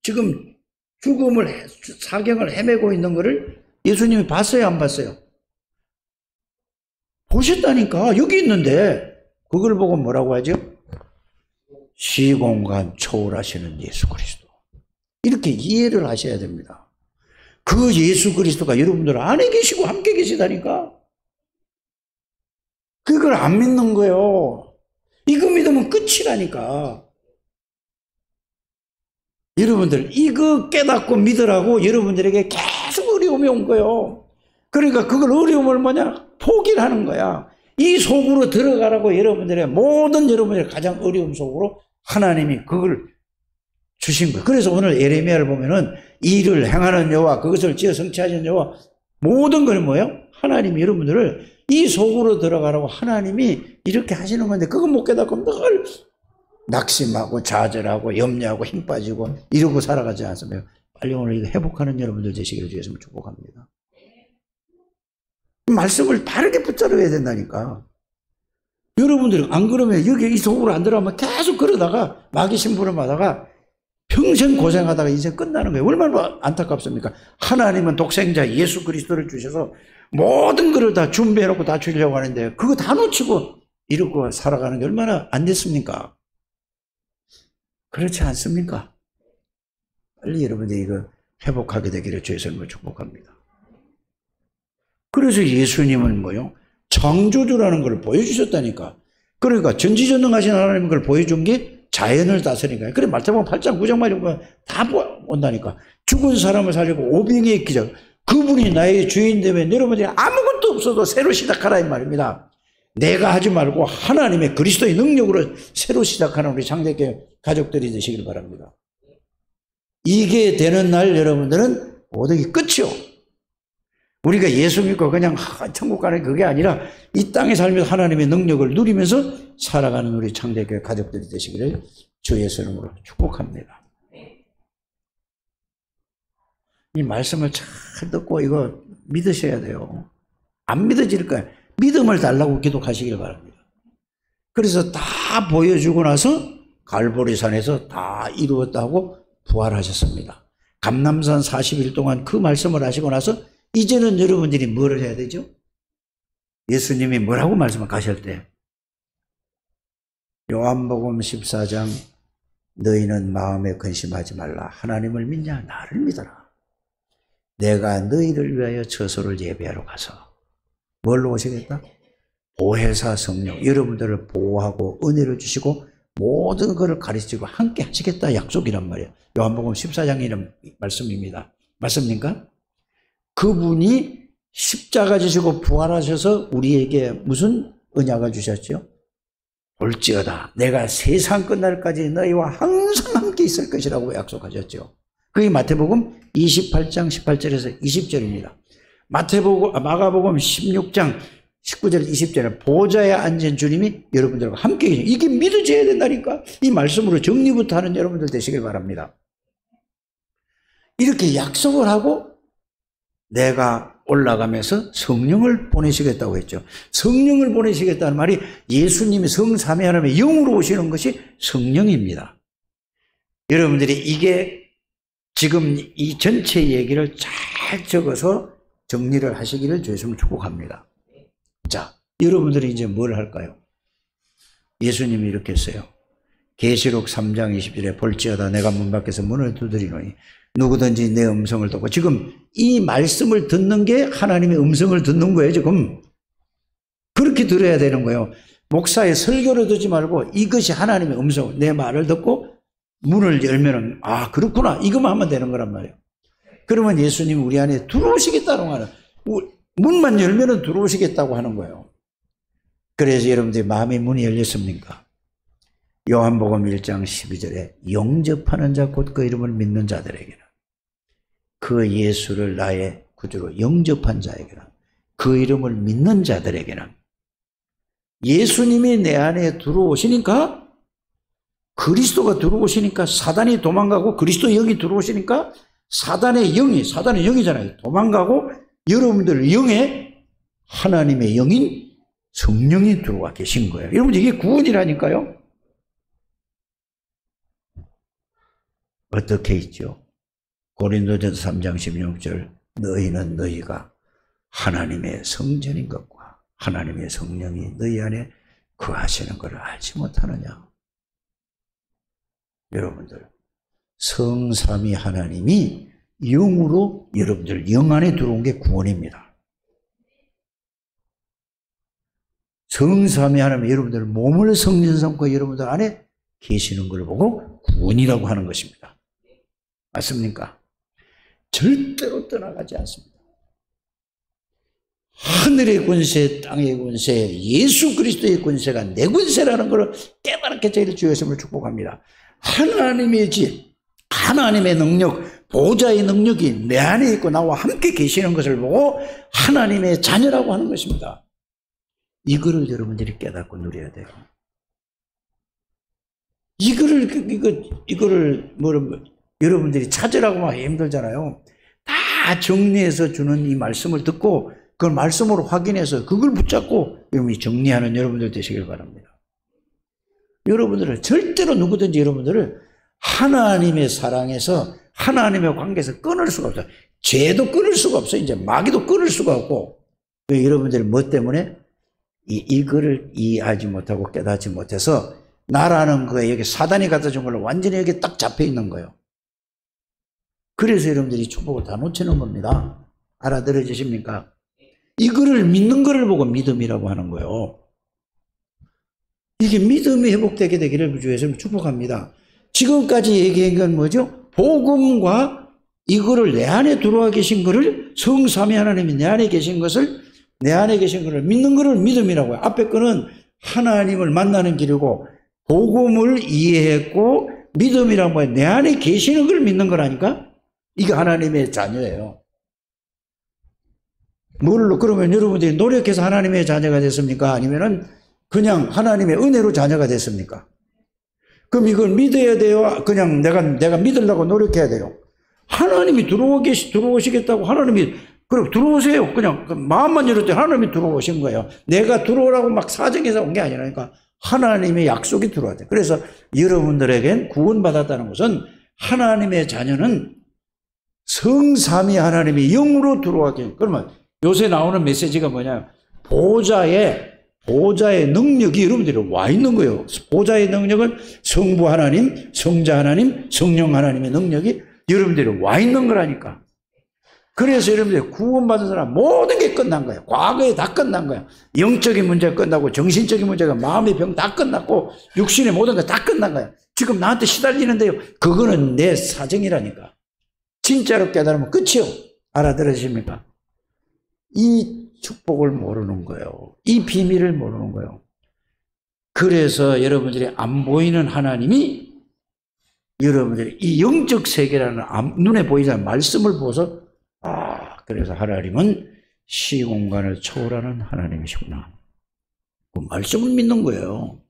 지금 사경을 헤매고 있는 것을 예수님이 봤어요, 안 봤어요? 보셨다니까. 여기 있는데 그걸 보고 뭐라고 하죠? 시공간 초월하시는 예수 그리스도. 이렇게 이해를 하셔야 됩니다. 그 예수 그리스도가 여러분들 안에 계시고 함께 계시다니까. 그걸 안 믿는 거예요. 이거 믿으면 끝이라니까. 여러분들 이거 깨닫고 믿으라고 여러분들에게 계속 어려움이 온 거예요. 그러니까 그걸 어려움을 뭐냐? 포기를 하는 거야. 이 속으로 들어가라고 여러분들의 가장 어려움 속으로 하나님이 그걸 주신 거예요. 그래서 오늘 예레미야를 보면은 일을 행하는 여호와, 그것을 지어 성취하시는 여호와, 모든 걸 뭐예요? 하나님이 여러분들을 이 속으로 들어가라고 하나님이 이렇게 하시는 건데, 그거 못 깨닫고 늘 낙심하고 좌절하고 염려하고 힘 빠지고 이러고 살아가지 않습니까? 빨리 오늘 이거 회복하는 여러분들 되시기를 주였으면 축복합니다. 말씀을 바르게 붙잡아야 된다니까. 여러분들이 안 그러면 여기 이 속으로 안 들어가면 계속 그러다가 마귀 심부름 하다가 평생 고생하다가 인생 끝나는 거예요. 얼마나 안타깝습니까? 하나님은 독생자 예수 그리스도를 주셔서 모든 것을 다 준비해놓고 다 주려고 하는데 그거 다 놓치고 이러고 살아가는 게 얼마나 안 됐습니까? 그렇지 않습니까? 빨리 여러분들이 이거 회복하게 되기를 주의 이름으로 축복합니다. 그래서 예수님은 뭐요? 창조주라는 걸 보여주셨다니까. 그러니까 전지전능하신 하나님인 걸 보여준 게 자연을 다스리니까. 그래 마태복음 8장 9장 말이면 다 온다니까. 죽은 사람을 살리고 오병이의 기적. 그분이 나의 주인 되면 여러분들이 아무것도 없어도 새로 시작하라 이 말입니다. 내가 하지 말고 하나님의 그리스도의 능력으로 새로 시작하는 우리 창대교회 가족들이 되시길 바랍니다. 이게 되는 날 여러분들은 모든 게 끝이요. 우리가 예수 믿고 그냥 천국 가는 그게 아니라 이 땅에 살면서 하나님의 능력을 누리면서 살아가는 우리 창대교회 가족들이 되시기를 주 예수 이름으로 축복합니다. 이 말씀을 잘 듣고 이거 믿으셔야 돼요. 안 믿어질 거예요. 믿음을 달라고 기도하시길 바랍니다. 그래서 다 보여주고 나서 갈보리산에서 다 이루었다고 부활하셨습니다. 감람산 40일 동안 그 말씀을 하시고 나서 이제는 여러분들이 뭘 해야 되죠? 예수님이 뭐라고 말씀하실 때 요한복음 14장 너희는 마음에 근심하지 말라. 하나님을 믿냐? 나를 믿어라. 내가 너희를 위하여 처소를 예배하러 가서 뭘로 오시겠다? 보혜사 성령 여러분들을 보호하고 은혜를 주시고 모든 것을 가르치고 함께 하시겠다 약속이란 말이에요. 요한복음 14장 이런 말씀입니다. 맞습니까? 그분이 십자가 지시고 부활하셔서 우리에게 무슨 언약을 주셨죠? 볼지어다 내가 세상 끝날까지 너희와 항상 함께 있을 것이라고 약속하셨죠. 그게 마태복음 28장 18절에서 20절입니다. 마가복음 16장 19절 20절에 보좌에 앉은 주님이 여러분들과 함께 계시죠. 이게 믿어져야 된다니까. 이 말씀으로 정리부터 하는 여러분들 되시길 바랍니다. 이렇게 약속을 하고 내가 올라가면서 성령을 보내시겠다고 했죠. 성령을 보내시겠다는 말이 예수님이 성삼위 하나님의 영으로 오시는 것이 성령입니다. 여러분들이 이게 지금 이 전체 얘기를 잘 적어서 정리를 하시기를 주였으면 축복합니다. 자, 여러분들이 이제 뭘 할까요? 예수님이 이렇게 했어요. 계시록 3장 20절에 볼지어다 내가 문 밖에서 문을 두드리노니 누구든지 내 음성을 듣고, 지금 이 말씀을 듣는 게 하나님의 음성을 듣는 거예요. 지금 그렇게 들어야 되는 거예요. 목사의 설교를 듣지 말고 이것이 하나님의 음성, 내 말을 듣고 문을 열면은 아 그렇구나 이것만 하면 되는 거란 말이에요. 그러면 예수님이 우리 안에 들어오시겠다는 거는 문만 열면은 들어오시겠다고 하는 거예요. 그래서 여러분들이 마음의 문이 열렸습니까? 요한복음 1장 12절에 영접하는 자 곧 그 이름을 믿는 자들에게는, 그 예수를 나의 구주로 영접한 자에게는, 그 이름을 믿는 자들에게는, 예수님이 내 안에 들어오시니까, 그리스도가 들어오시니까 사단이 도망가고, 그리스도의 영이 들어오시니까 사단의 영이잖아요. 도망가고 여러분들 영에 하나님의 영인 성령이 들어와 계신 거예요. 여러분 이게 구원이라니까요. 어떻게 있죠? 고린도전서 3장 16절 너희는 너희가 하나님의 성전인 것과 하나님의 성령이 너희 안에 거하시는 것을 알지 못하느냐. 여러분들 성삼위 하나님이 영으로 여러분들 영 안에 들어온 게 구원입니다. 성삼위 하나님이 여러분들 몸을 성전 삼고 여러분들 안에 계시는 걸 보고 구원이라고 하는 것입니다. 맞습니까? 절대로 떠나가지 않습니다. 하늘의 권세, 땅의 권세, 예수 그리스도의 권세가 내 권세라는 것을 깨닫게 저희를 주 예수님을 축복합니다. 하나님의 집, 하나님의 능력, 보좌의 능력이 내 안에 있고 나와 함께 계시는 것을 보고 하나님의 자녀라고 하는 것입니다. 이거를 여러분들이 깨닫고 누려야 돼요. 이거를 여러분들이 찾으라고 하기 힘들잖아요. 다 정리해서 주는 이 말씀을 듣고 그걸 말씀으로 확인해서 그걸 붙잡고 여러분이 정리하는 여러분들 되시길 바랍니다. 여러분들은 절대로 누구든지 여러분들을 하나님의 사랑에서 하나님의 관계에서 끊을 수가 없어요. 죄도 끊을 수가 없어요. 이제 마귀도 끊을 수가 없고. 여러분들이 뭐 때문에 이거를 이해하지 못하고 깨닫지 못해서 나라는 거에 여기 사단이 갖다 준 걸로 완전히 여기 딱 잡혀 있는 거예요. 그래서 여러분들이 축복을 다 놓치는 겁니다. 알아들어지십니까? 이거를 믿는 거를 보고 믿음이라고 하는 거예요. 이게 믿음이 회복되게 되기를 주 예수님 축복합니다. 지금까지 얘기한 건 뭐죠? 복음과 이거를 내 안에 들어와 계신 거를 성삼위 하나님이 내 안에 계신 것을 내 안에 계신 것을 믿는 것을 믿음이라고 해요. 앞에 거는 하나님을 만나는 길이고 복음을 이해했고 믿음이란 뭐예요? 내 안에 계시는 걸 믿는 거라니까? 이게 하나님의 자녀예요. 뭘로? 그러면 여러분들이 노력해서 하나님의 자녀가 됐습니까? 아니면은 그냥 하나님의 은혜로 자녀가 됐습니까? 그럼 이걸 믿어야 돼요? 그냥 내가 믿으려고 노력해야 돼요? 하나님이 들어오시겠다고 하나님이, 그럼 들어오세요. 그냥 마음만 열을 때 하나님이 들어오신 거예요. 내가 들어오라고 막 사정해서 온 게 아니라니까 하나님의 약속이 들어와야 돼요. 그래서 여러분들에겐 구원받았다는 것은 하나님의 자녀는 성삼위 하나님이 영으로 들어왔기. 그러면 요새 나오는 메시지가 뭐냐? 보좌의 능력이 여러분들이 와 있는 거예요. 보좌의 능력은 성부 하나님, 성자 하나님, 성령 하나님의 능력이 여러분들이 와 있는 거라니까. 그래서 여러분들이 구원받은 사람 모든 게 끝난 거예요. 과거에 다 끝난 거예요. 영적인 문제가 끝나고 정신적인 문제가 마음의 병 다 끝났고 육신의 모든 게 다 끝난 거예요. 지금 나한테 시달리는데요. 그거는 내 사정이라니까. 진짜로 깨달으면 끝이요. 알아들으십니까? 이 축복을 모르는 거예요. 이 비밀을 모르는 거예요. 그래서 여러분들이 안 보이는 하나님이 여러분들이 이 영적 세계라는 눈에 보이지 않는 말씀을 보고서 그래서 하나님은 시공간을 초월하는 하나님이시구나. 그 말씀을 믿는 거예요.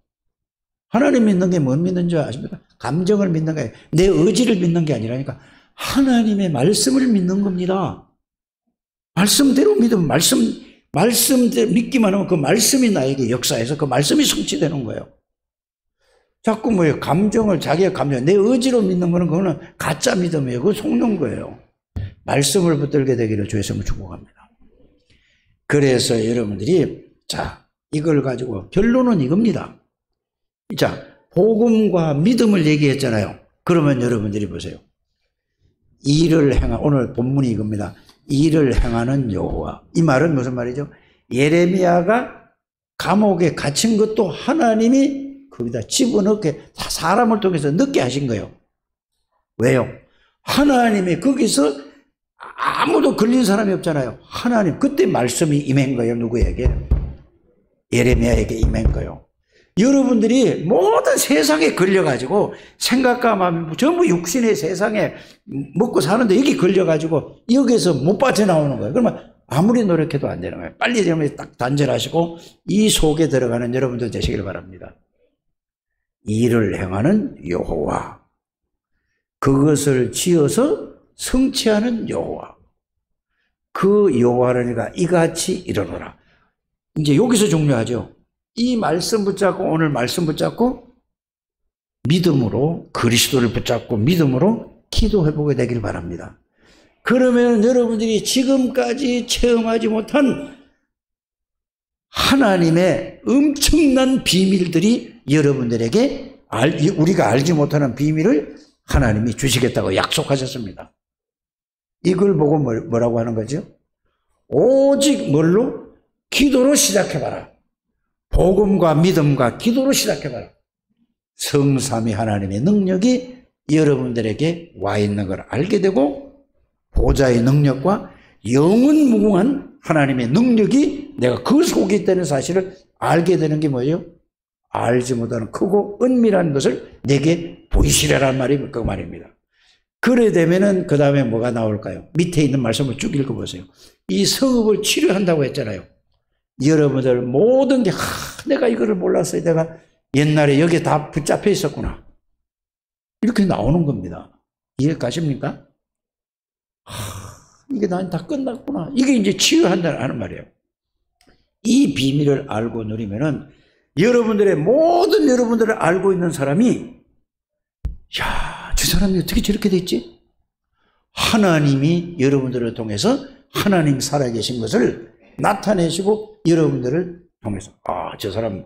하나님 믿는 게 뭘 믿는 줄 아십니까? 감정을 믿는 게 아니라 내 의지를 믿는 게 아니라니까 하나님의 말씀을 믿는 겁니다. 말씀대로 믿으면 말씀대로 믿기만 하면 그 말씀이 나에게 역사해서 그 말씀이 성취되는 거예요. 자꾸 뭐예요? 자기의 감정, 내 의지로 믿는 거는 그거는 가짜 믿음이에요. 그거 속는 거예요. 말씀을 붙들게 되기를 주 예수님을 축복합니다. 그래서 여러분들이 이걸 가지고 결론은 이겁니다. 복음과 믿음을 얘기했잖아요. 그러면 여러분들이 보세요. 오늘 본문이 이겁니다. 일을 행하는 여호와. 이 말은 무슨 말이죠? 예레미야가 감옥에 갇힌 것도 하나님이 거기다 집어넣게 사람을 통해서 넣게 하신 거예요. 왜요? 하나님이 거기서 아무도 걸린 사람이 없잖아요. 하나님 그때 말씀이 임한 거예요. 누구에게? 예레미야에게 임한 거예요. 여러분들이 모든 세상에 걸려가지고 생각과 마음이 전부 육신의 세상에 먹고 사는데 여기 걸려가지고 여기서 못 빠져나오는 거예요. 그러면 아무리 노력해도 안 되는 거예요. 빨리 여러분이 딱 단절하시고 이 속에 들어가는 여러분들 되시길 바랍니다. 일을 행하는 여호와, 그것을 지어서 성취하는 여호와, 그 여호와라니까 이같이 이르노라. 이제 여기서 중요하죠. 이 말씀 붙잡고 오늘 말씀 붙잡고 믿음으로 그리스도를 붙잡고 믿음으로 기도해보게 되길 바랍니다. 그러면 여러분들이 지금까지 체험하지 못한 하나님의 엄청난 비밀들이 여러분들에게 우리가 알지 못하는 비밀을 하나님이 주시겠다고 약속하셨습니다. 이걸 보고 뭐라고 하는 거죠? 오직 뭘로? 기도로 시작해봐라. 복음과 믿음과 기도로 시작해봐라. 성삼위 하나님의 능력이 여러분들에게 와 있는 걸 알게 되고, 보좌의 능력과 영원무궁한 하나님의 능력이 내가 그 속에 있다는 사실을 알게 되는 게 뭐예요? 알지 못하는 크고 은밀한 것을 내게 보이시라는 말이 그 말입니다. 그래 되면은 그 다음에 뭐가 나올까요? 밑에 있는 말씀을 쭉 읽어보세요. 이 성읍을 치료한다고 했잖아요. 여러분들 모든 게 내가 이거를 몰랐어요. 내가 옛날에 여기에 다 붙잡혀 있었구나. 이렇게 나오는 겁니다. 이해 가십니까? 이게 난 다 끝났구나. 이게 이제 치유한다는 말이에요. 이 비밀을 알고 누리면은 여러분들의 모든 여러분들을 알고 있는 사람이, 야, 저 사람이 어떻게 저렇게 됐지? 하나님이 여러분들을 통해서 하나님 살아계신 것을 나타내시고 여러분들을 통해서, 아, 저 사람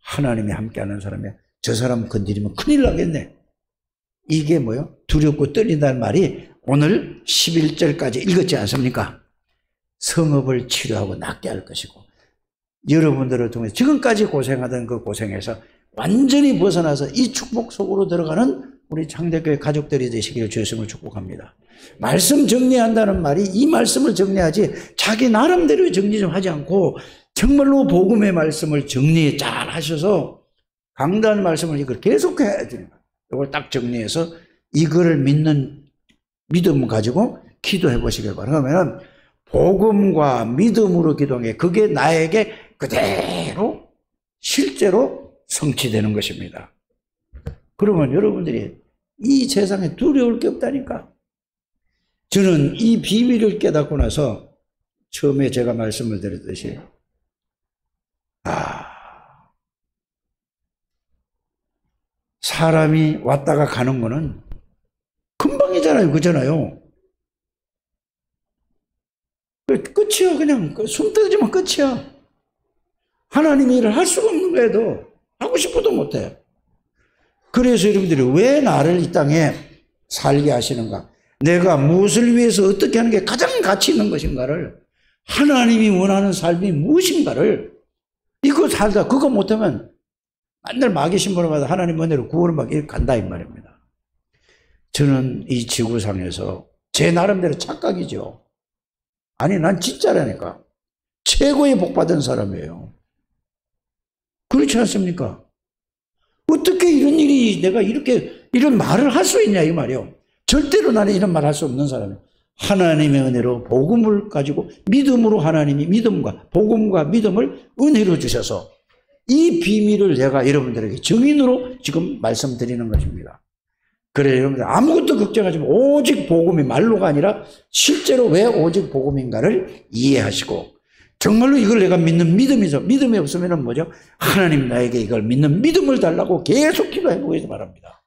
하나님이 함께하는 사람이야. 저 사람 건드리면 큰일 나겠네. 이게 뭐요? 두렵고 떨린다는 말이 오늘 11절까지 읽었지 않습니까? 성읍을 치료하고 낫게 할 것이고, 여러분들을 통해 지금까지 고생하던 그 고생에서 완전히 벗어나서 이 축복 속으로 들어가는 우리 창대교회 가족들이 되시기를 주님을 축복합니다. 말씀 정리한다는 말이 이 말씀을 정리하지 자기 나름대로 정리 좀 하지 않고 정말로 복음의 말씀을 정리 잘 하셔서 강단 말씀을 이걸 계속해야 됩니다. 이걸 딱 정리해서 이거를 믿는 믿음 가지고 기도해 보시길 바랍니다. 그러면 복음과 믿음으로 기도한 게 그게 나에게 그대로 실제로 성취되는 것입니다. 그러면 여러분들이 이 세상에 두려울 게 없다니까. 저는 이 비밀을 깨닫고 나서 처음에 제가 말씀을 드렸듯이, 사람이 왔다가 가는 거는 금방이잖아요. 그잖아요. 끝이야. 그냥 숨 뜯어지면 끝이야. 하나님의 일을 할 수가 없는 거에도 하고 싶어도 못해. 그래서 여러분들이 왜 나를 이 땅에 살게 하시는가? 내가 무엇을 위해서 어떻게 하는 게 가장 가치 있는 것인가를, 하나님이 원하는 삶이 무엇인가를, 이거 살다 그거 못하면 맨날 마귀 신부름마다 하나님 은혜로 구원을 받기 이렇게 간다 이 말입니다. 저는 이 지구상에서 제 나름대로 착각이죠. 아니 난 진짜라니까. 최고의 복받은 사람이에요. 그렇지 않습니까? 어떻게 이런 일이 내가 이런 말을 할 수 있냐 이 말이요. 절대로 나는 이런 말 할 수 없는 사람이에요. 하나님의 은혜로 복음을 가지고 믿음으로 하나님이 믿음과 복음과 믿음을 은혜로 주셔서 이 비밀을 내가 여러분들에게 증인으로 지금 말씀드리는 것입니다. 그래 여러분들 아무것도 걱정하지 마시고 오직 복음이 말로가 아니라 실제로 왜 오직 복음인가를 이해하시고, 정말로 이걸 내가 믿는 믿음이죠. 믿음이 없으면 뭐죠? 하나님 나에게 이걸 믿는 믿음을 달라고 계속 기도해 보시기 바랍니다.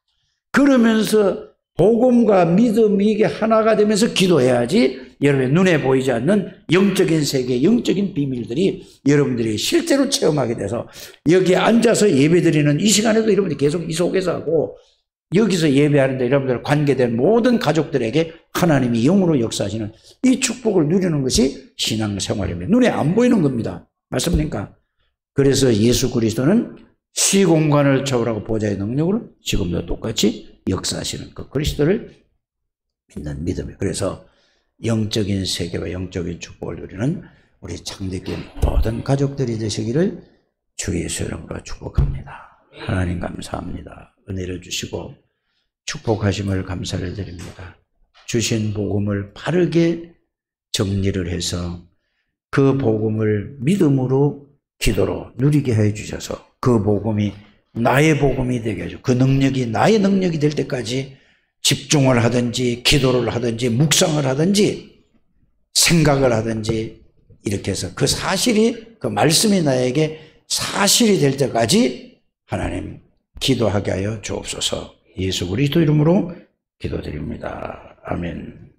그러면서 복음과 믿음이 이게 하나가 되면서 기도해야지 여러분의 눈에 보이지 않는 영적인 세계, 영적인 비밀들이 여러분들이 실제로 체험하게 돼서 여기에 앉아서 예배드리는 이 시간에도 여러분들이 계속 이 속에서 하고, 여기서 예배하는데 여러분들 관계된 모든 가족들에게 하나님이 영으로 역사하시는 이 축복을 누리는 것이 신앙생활입니다. 눈에 안 보이는 겁니다. 맞습니까? 그래서 예수 그리스도는 시공간을 초월하고 보좌의 능력으로 지금도 똑같이 역사하시는 그 그리스도를 믿는 믿음이에요. 그래서 영적인 세계와 영적인 축복을 누리는 우리 창대교회 모든 가족들이 되시기를 주 예수 이름으로 축복합니다. 하나님 감사합니다. 은혜를 주시고 축복하심을 감사를 드립니다. 주신 복음을 바르게 정리를 해서 그 복음을 믿음으로 기도로 누리게 해 주셔서 그 복음이 나의 복음이 되게 해주고 그 능력이 나의 능력이 될 때까지 집중을 하든지 기도를 하든지 묵상을 하든지 생각을 하든지 이렇게 해서 그 사실이, 그 말씀이 나에게 사실이 될 때까지 하나님 기도하게 하여 주옵소서. 예수 그리스도 이름으로 기도드립니다. 아멘.